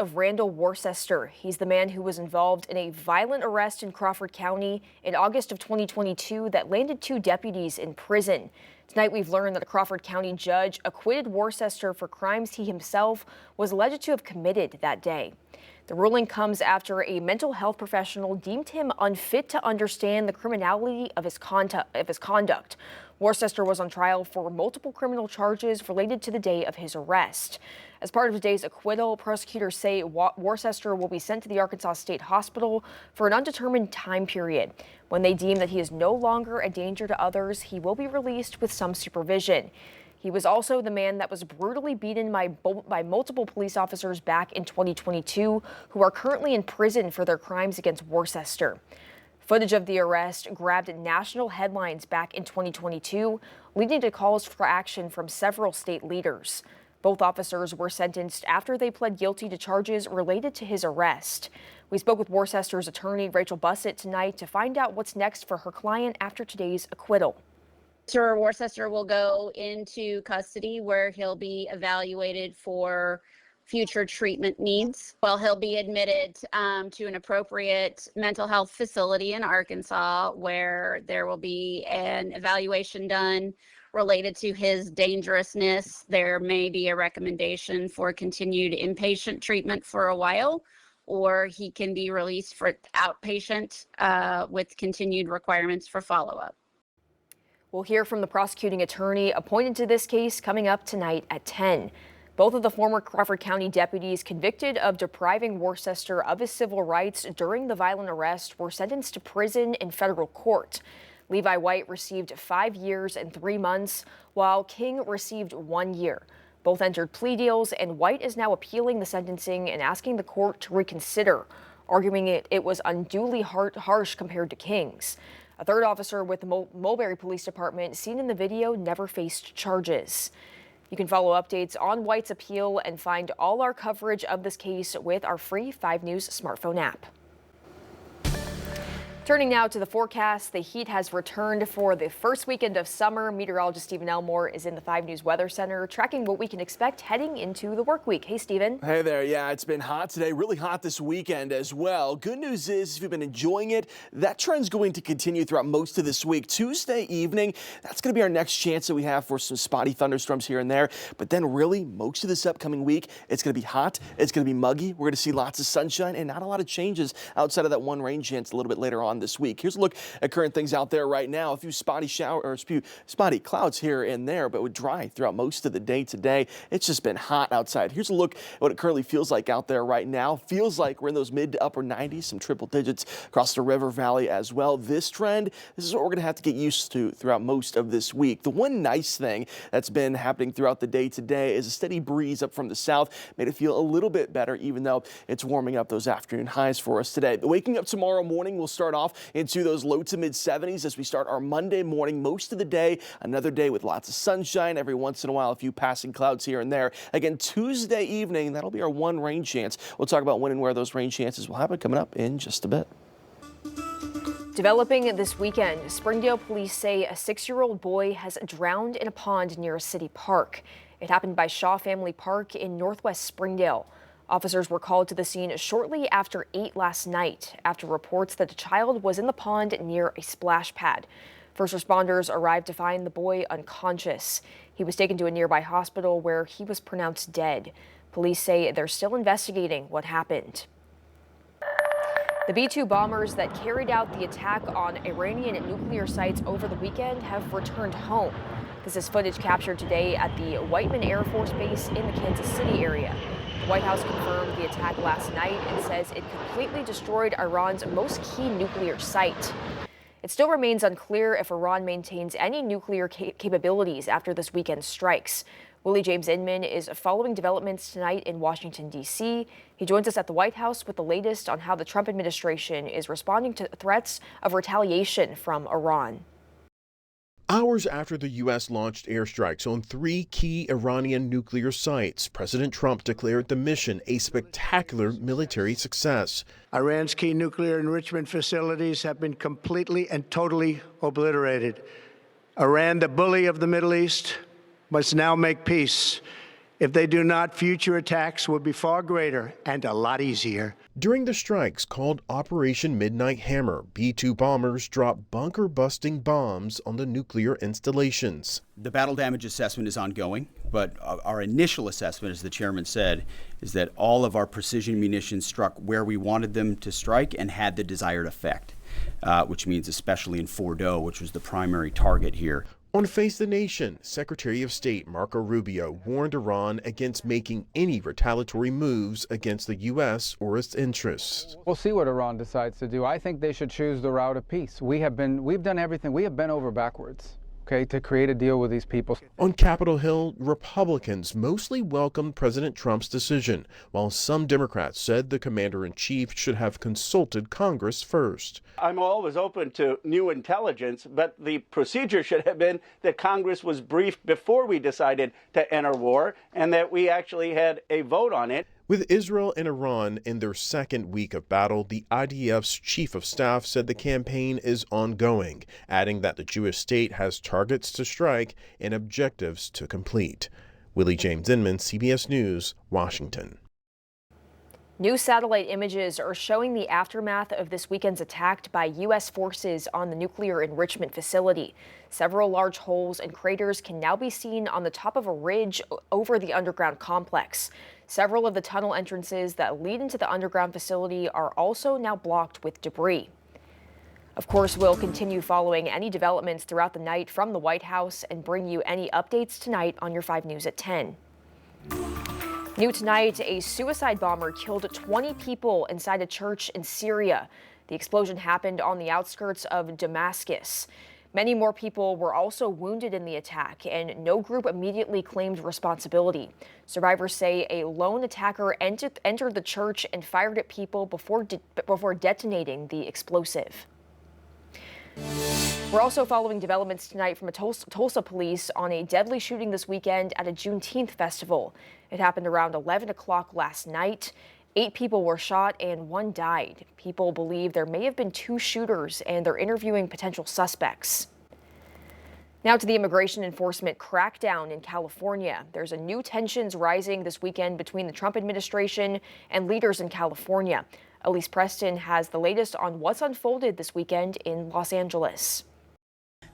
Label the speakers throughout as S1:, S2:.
S1: of Randal Worcester. He's the man who was involved in a violent arrest in Crawford County in August of 2022 that landed 2 deputies in prison. Tonight, we've learned that a Crawford County judge acquitted Worcester for crimes he himself was alleged to have committed that day. The ruling comes after a mental health professional deemed him unfit to understand the criminality of his conduct. Worcester was on trial for multiple criminal charges related to the day of his arrest. As part of today's acquittal, prosecutors say Worcester will be sent to the Arkansas State Hospital for an undetermined time period. When they deem that he is no longer a danger to others, he will be released with some supervision. He was also the man that was brutally beaten by multiple police officers back in 2022 who are currently in prison for their crimes against Worcester. Footage of the arrest grabbed national headlines back in 2022, leading to calls for action from several state leaders. Both officers were sentenced after they pled guilty to charges related to his arrest. We spoke with Worcester's attorney, Rachel Bussett, tonight to find out what's next for her client after today's acquittal.
S2: Mr. Worcester will go into custody where he'll be evaluated for future treatment needs. Well, he'll be admitted to an appropriate mental health facility in Arkansas where there will be an evaluation done related to his dangerousness. There may be a recommendation for continued inpatient treatment for a while, or he can be released for outpatient with continued requirements for follow-up.
S1: We'll hear from the prosecuting attorney appointed to this case coming up tonight at 10. Both of the former Crawford County deputies convicted of depriving Worcester of his civil rights during the violent arrest were sentenced to prison in federal court. Levi White received 5 years and 3 months, while King received 1 year. Both entered plea deals, and White is now appealing the sentencing and asking the court to reconsider, arguing it was unduly harsh compared to King's. A third officer with the Mulberry Police Department seen in the video never faced charges. You can follow updates on White's appeal and find all our coverage of this case with our free 5 News smartphone app. Turning now to the forecast, the heat has returned for the first weekend of summer. Meteorologist Stephen Elmore is in the 5 News Weather Center tracking what we can expect heading into the work week. Hey, Stephen.
S3: Hey there. Yeah, it's been hot today, really hot this weekend as well. Good news is if you've been enjoying it, that trend's going to continue throughout most of this week. Tuesday evening, that's going to be our next chance that we have for some spotty thunderstorms here and there. But then really most of this upcoming week, it's going to be hot. It's going to be muggy. We're going to see lots of sunshine and not a lot of changes outside of that one rain chance a little bit later on this week. Here's a look at current things out there right now. A few spotty clouds here and there, but with dry throughout most of the day today. It's just been hot outside. Here's a look at what it currently feels like out there right now. Feels like we're in those mid to upper 90s, some triple digits across the river valley as well. This trend, this is what we're going to have to get used to throughout most of this week. The one nice thing that's been happening throughout the day today is a steady breeze up from the south. Made it feel a little bit better, even though it's warming up those afternoon highs for us today. Waking up tomorrow morning, we'll start off into those low to mid 70s as we start our Monday morning. Most of the day, another day with lots of sunshine. Every once in a while, a few passing clouds here and there. Again, Tuesday evening, that'll be our one rain chance. We'll talk about when and where those rain chances will happen coming up in just a bit.
S1: Developing this weekend, Springdale police say a 6-year-old boy has drowned in a pond near a city park. It happened by Shaw Family Park in northwest Springdale. Officers were called to the scene shortly after 8 last night after reports that a child was in the pond near a splash pad. First responders arrived to find the boy unconscious. He was taken to a nearby hospital where he was pronounced dead. Police say they're still investigating what happened. The B-2 bombers that carried out the attack on Iranian nuclear sites over the weekend have returned home. This is footage captured today at the Whiteman Air Force Base in the Kansas City area. The White House confirmed the attack last night and says it completely destroyed Iran's most key nuclear site. It still remains unclear if Iran maintains any nuclear capabilities after this weekend's strikes. Willie James Inman is following developments tonight in Washington, D.C. He joins us at the White House with the latest on how the Trump administration is responding to threats of retaliation from Iran.
S4: Hours after the U.S. launched airstrikes on 3 key Iranian nuclear sites, President Trump declared the mission a spectacular military success.
S5: Iran's key nuclear enrichment facilities have been completely and totally obliterated. Iran, the bully of the Middle East, must now make peace If they do not, future attacks will be far greater and a lot easier.
S4: During the strikes called Operation Midnight Hammer, B-2 bombers dropped bunker-busting bombs on the nuclear installations.
S6: The battle damage assessment is ongoing, but our initial assessment, as the chairman said, is that all of our precision munitions struck where we wanted them to strike and had the desired effect, which means especially in Fordo, which was the primary target here.
S4: On Face the Nation, Secretary of State Marco Rubio warned Iran against making any retaliatory moves against the U.S. or its interests.
S7: We'll see what Iran decides to do. I think they should choose the route of peace. We've done everything. We have bent over backwards, okay, to create a deal with these people.
S4: On Capitol Hill, Republicans mostly welcomed President Trump's decision, while some Democrats said the commander-in-chief should have consulted Congress first.
S8: I'm always open to new intelligence, but the procedure should have been that Congress was briefed before we decided to enter war and that we actually had a vote on it.
S4: With Israel and Iran in their second week of battle, the IDF's chief of staff said the campaign is ongoing, adding that the Jewish state has targets to strike and objectives to complete. Willie James Inman, CBS News, Washington.
S1: New satellite images are showing the aftermath of this weekend's attack by U.S. forces on the nuclear enrichment facility. Several large holes and craters can now be seen on the top of a ridge over the underground complex. Several of the tunnel entrances that lead into the underground facility are also now blocked with debris. Of course, we'll continue following any developments throughout the night from the White House and bring you any updates tonight on your 5 News at 10. New tonight, a suicide bomber killed 20 people inside a church in Syria. The explosion happened on the outskirts of Damascus. Many more people were also wounded in the attack, and no group immediately claimed responsibility. Survivors say a lone attacker entered the church and fired at people before detonating the explosive. We're also following developments tonight from Tulsa police on a deadly shooting this weekend at a Juneteenth festival. It happened around 11 o'clock last night. 8 people were shot and 1 died. People believe there may have been 2 shooters, and they're interviewing potential suspects. Now to the immigration enforcement crackdown in California. There's a new tensions rising this weekend between the Trump administration and leaders in California. Elise Preston has the latest on what's unfolded this weekend in Los Angeles.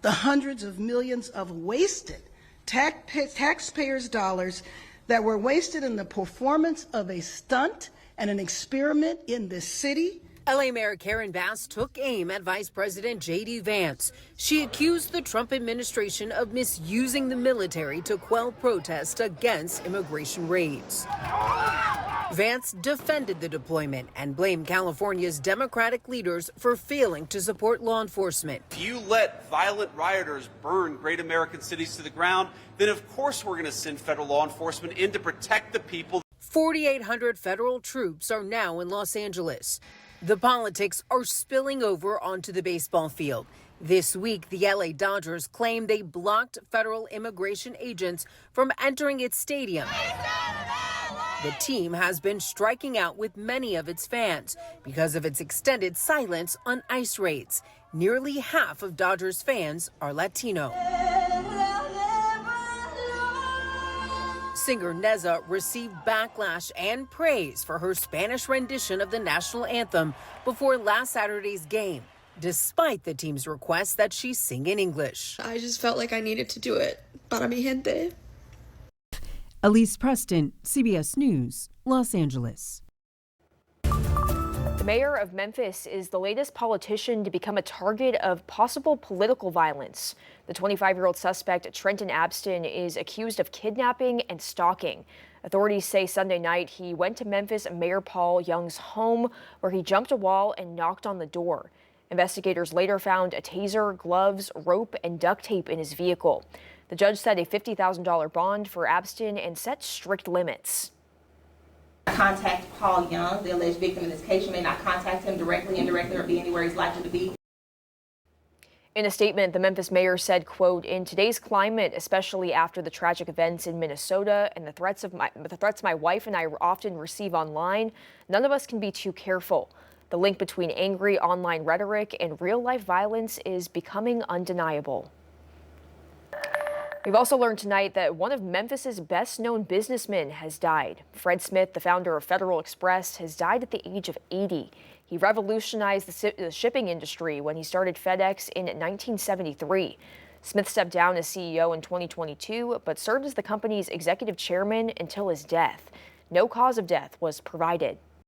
S9: The hundreds of millions of wasted taxpayers' dollars that were wasted in the performance of a stunt and an experiment in this city.
S10: LA Mayor Karen Bass took aim at Vice President J.D. Vance. She accused the Trump administration of misusing the military to quell protests against immigration raids. Vance defended the deployment and blamed California's Democratic leaders for failing to support law enforcement.
S11: If you let violent rioters burn great American cities to the ground, then of course we're going to send federal law enforcement in to protect the people.
S10: 4,800 federal troops are now in Los Angeles. The politics are spilling over onto the baseball field. This week, the LA Dodgers claim they blocked federal immigration agents from entering its stadium. The team has been striking out with many of its fans because of its extended silence on ICE raids. Nearly half of Dodgers fans are Latino. Singer Neza received backlash and praise for her Spanish rendition of the national anthem before last Saturday's game, despite the team's request that she sing in English.
S12: I just felt like I needed to do it. Para mi gente.
S13: Elise Preston, CBS News, Los Angeles.
S1: The mayor of Memphis is the latest politician to become a target of possible political violence. The 25-year-old suspect, Trenton Abston, is accused of kidnapping and stalking. Authorities say Sunday night he went to Memphis Mayor Paul Young's home, where he jumped a wall and knocked on the door. Investigators later found a taser, gloves, rope, and duct tape in his vehicle. The judge set a $50,000 bond for Abston and set strict limits.
S14: Contact Paul Young, the alleged victim in this case. You may not contact him directly, indirectly, or be anywhere he's likely to be.
S1: In a statement, the Memphis mayor said, quote, "In today's climate, especially after the tragic events in Minnesota and the threats my wife and I often receive online, none of us can be too careful. The link between angry online rhetoric and real-life violence is becoming undeniable." We've also learned tonight that one of Memphis's best-known businessmen has died. Fred Smith, the founder of Federal Express, has died at the age of 80. He revolutionized the shipping industry when he started FedEx in 1973. Smith stepped down as CEO in 2022, but served as the company's executive chairman until his death. No cause of death was provided.